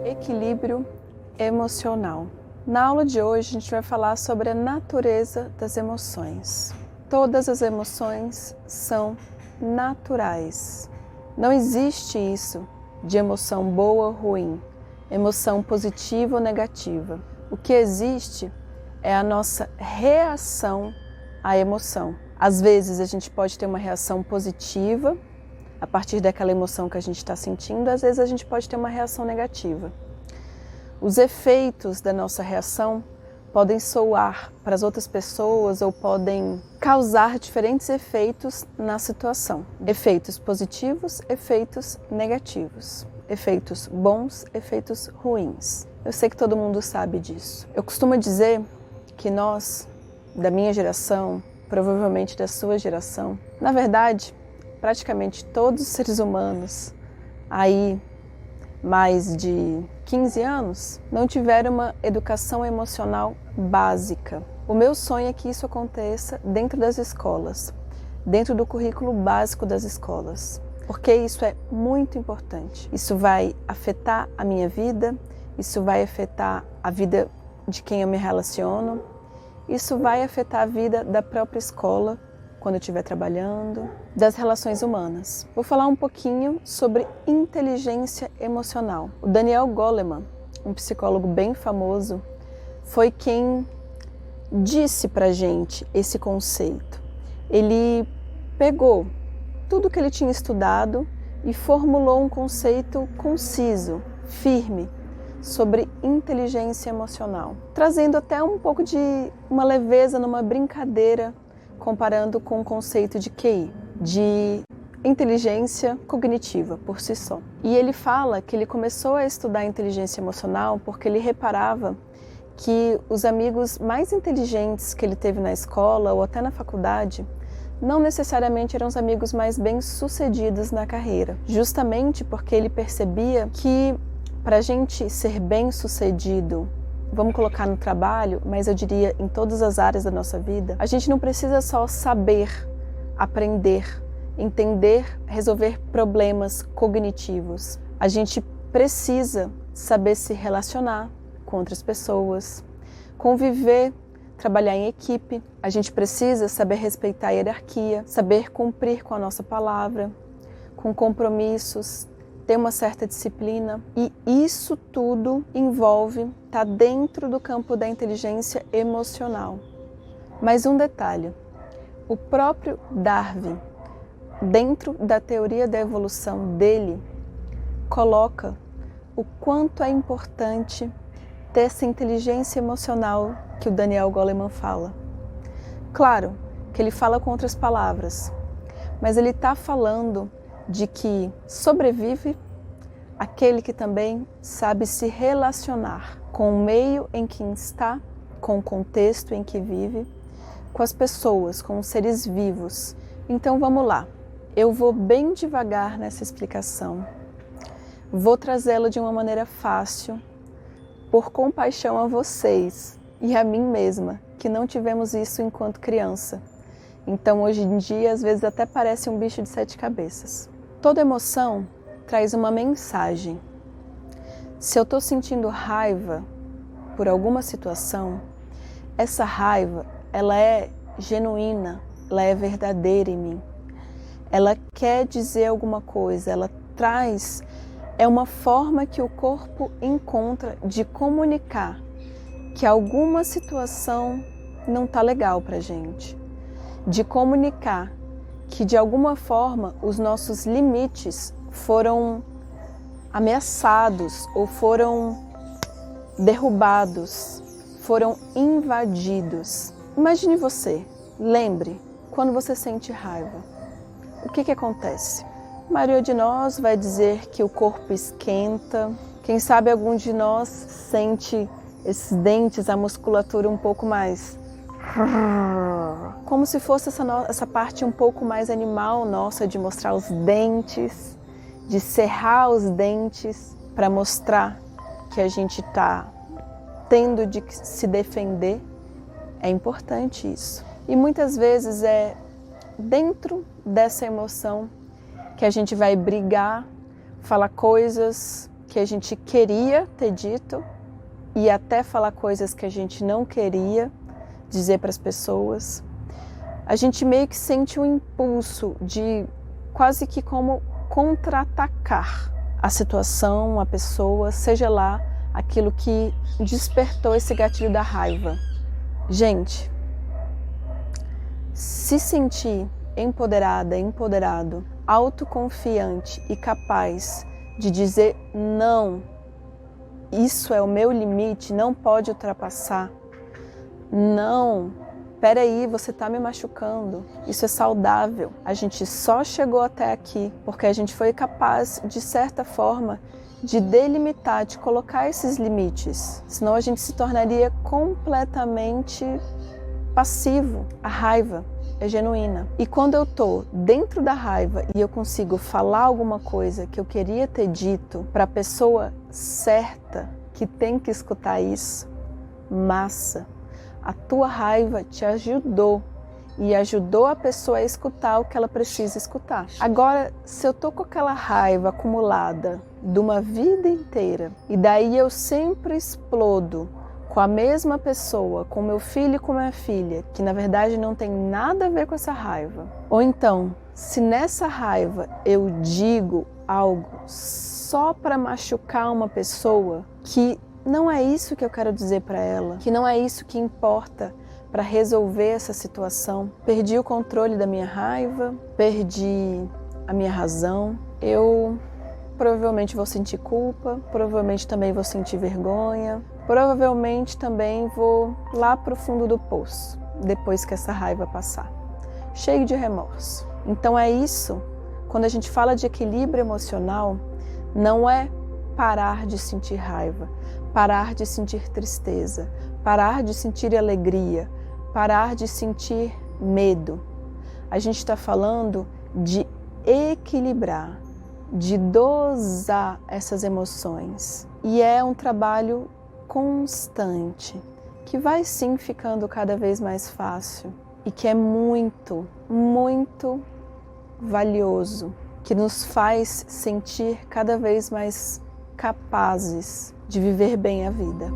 Equilíbrio emocional. Na aula de hoje a gente vai falar sobre a natureza das emoções. Todas as emoções são naturais. Não existe isso de emoção boa ou ruim, emoção positiva ou negativa. O que existe é a nossa reação à emoção. Às vezes a gente pode ter uma reação positiva a partir daquela emoção que a gente está sentindo, às vezes a gente pode ter uma reação negativa. Os efeitos da nossa reação podem soar para as outras pessoas ou podem causar diferentes efeitos na situação. Efeitos positivos, efeitos negativos. Efeitos bons, efeitos ruins. Eu sei que todo mundo sabe disso. Eu costumo dizer que nós, da minha geração, provavelmente da sua geração, na verdade, praticamente todos os seres humanos aí mais de 15 anos não tiveram uma educação emocional básica. O meu sonho é que isso aconteça dentro das escolas, dentro do currículo básico das escolas, porque isso é muito importante. Isso vai afetar a minha vida, isso vai afetar a vida de quem eu me relaciono, isso vai afetar a vida da própria escola, quando eu estiver trabalhando, das relações humanas. Vou falar um pouquinho sobre inteligência emocional. O Daniel Goleman, um psicólogo bem famoso, foi quem disse pra gente esse conceito. Ele pegou tudo que ele tinha estudado e formulou um conceito conciso, firme, sobre inteligência emocional, trazendo até um pouco de uma leveza numa brincadeira, comparando com o conceito de QI, de inteligência cognitiva por si só. E ele fala que ele começou a estudar inteligência emocional porque ele reparava que os amigos mais inteligentes que ele teve na escola ou até na faculdade não necessariamente eram os amigos mais bem-sucedidos na carreira, justamente porque ele percebia que para a gente ser bem-sucedido, vamos colocar no trabalho, mas eu diria em todas as áreas da nossa vida, a gente não precisa só saber, aprender, entender, resolver problemas cognitivos. A gente precisa saber se relacionar com outras pessoas, conviver, trabalhar em equipe. A gente precisa saber respeitar a hierarquia, saber cumprir com a nossa palavra, com compromissos, ter uma certa disciplina, e isso tudo envolve, está dentro do campo da inteligência emocional. Mas um detalhe, o próprio Darwin, dentro da teoria da evolução dele, coloca o quanto é importante ter essa inteligência emocional que o Daniel Goleman fala. Claro que ele fala com outras palavras, mas ele está falando de que sobrevive aquele que também sabe se relacionar com o meio em que está, com o contexto em que vive, com as pessoas, com os seres vivos. Então vamos lá, eu vou bem devagar nessa explicação, vou trazê-la de uma maneira fácil, por compaixão a vocês e a mim mesma, que não tivemos isso enquanto criança. Então hoje em dia às vezes até parece um bicho de 7 cabeças. Toda emoção traz uma mensagem. Se eu estou sentindo raiva por alguma situação, essa raiva, ela é genuína, ela é verdadeira em mim. Ela quer dizer alguma coisa, ela traz, é uma forma que o corpo encontra de comunicar que alguma situação não está legal pra gente, de comunicar que de alguma forma os nossos limites foram ameaçados ou foram derrubados, foram invadidos. Imagine você, lembre, quando você sente raiva, o que acontece? A maioria de nós vai dizer que o corpo esquenta, quem sabe algum de nós sente esses dentes, a musculatura um pouco mais... como se fosse essa parte um pouco mais animal nossa de mostrar os dentes, de cerrar os dentes para mostrar que a gente está tendo de se defender. É importante isso. E muitas vezes é dentro dessa emoção que a gente vai brigar, falar coisas que a gente queria ter dito e até falar coisas que a gente não queria dizer para as pessoas. A gente meio que sente um impulso de quase que como contra-atacar a situação, a pessoa, seja lá aquilo que despertou esse gatilho da raiva. Gente, se sentir empoderada, empoderado, autoconfiante e capaz de dizer não, isso é o meu limite, não pode ultrapassar. Não, peraí, você está me machucando, isso é saudável. A gente só chegou até aqui porque a gente foi capaz, de certa forma, de delimitar, de colocar esses limites. Senão a gente se tornaria completamente passivo. A raiva é genuína. E quando eu tô dentro da raiva e eu consigo falar alguma coisa que eu queria ter dito para a pessoa certa que tem que escutar isso, massa. A tua raiva te ajudou e ajudou a pessoa a escutar o que ela precisa escutar. Agora, se eu tô com aquela raiva acumulada de uma vida inteira e daí eu sempre explodo com a mesma pessoa, com meu filho e com minha filha, que na verdade não tem nada a ver com essa raiva. Ou então, se nessa raiva eu digo algo só para machucar uma pessoa, que não é isso que eu quero dizer para ela, que não é isso que importa para resolver essa situação. Perdi o controle da minha raiva, perdi a minha razão, eu provavelmente vou sentir culpa, provavelmente também vou sentir vergonha, provavelmente também vou lá para o fundo do poço, depois que essa raiva passar, cheio de remorso. Então é isso, quando a gente fala de equilíbrio emocional, não é parar de sentir raiva, parar de sentir tristeza, parar de sentir alegria, parar de sentir medo. A gente está falando de equilibrar, de dosar essas emoções. E é um trabalho constante, que vai sim ficando cada vez mais fácil e que é muito, muito valioso, que nos faz sentir cada vez mais capazes de viver bem a vida.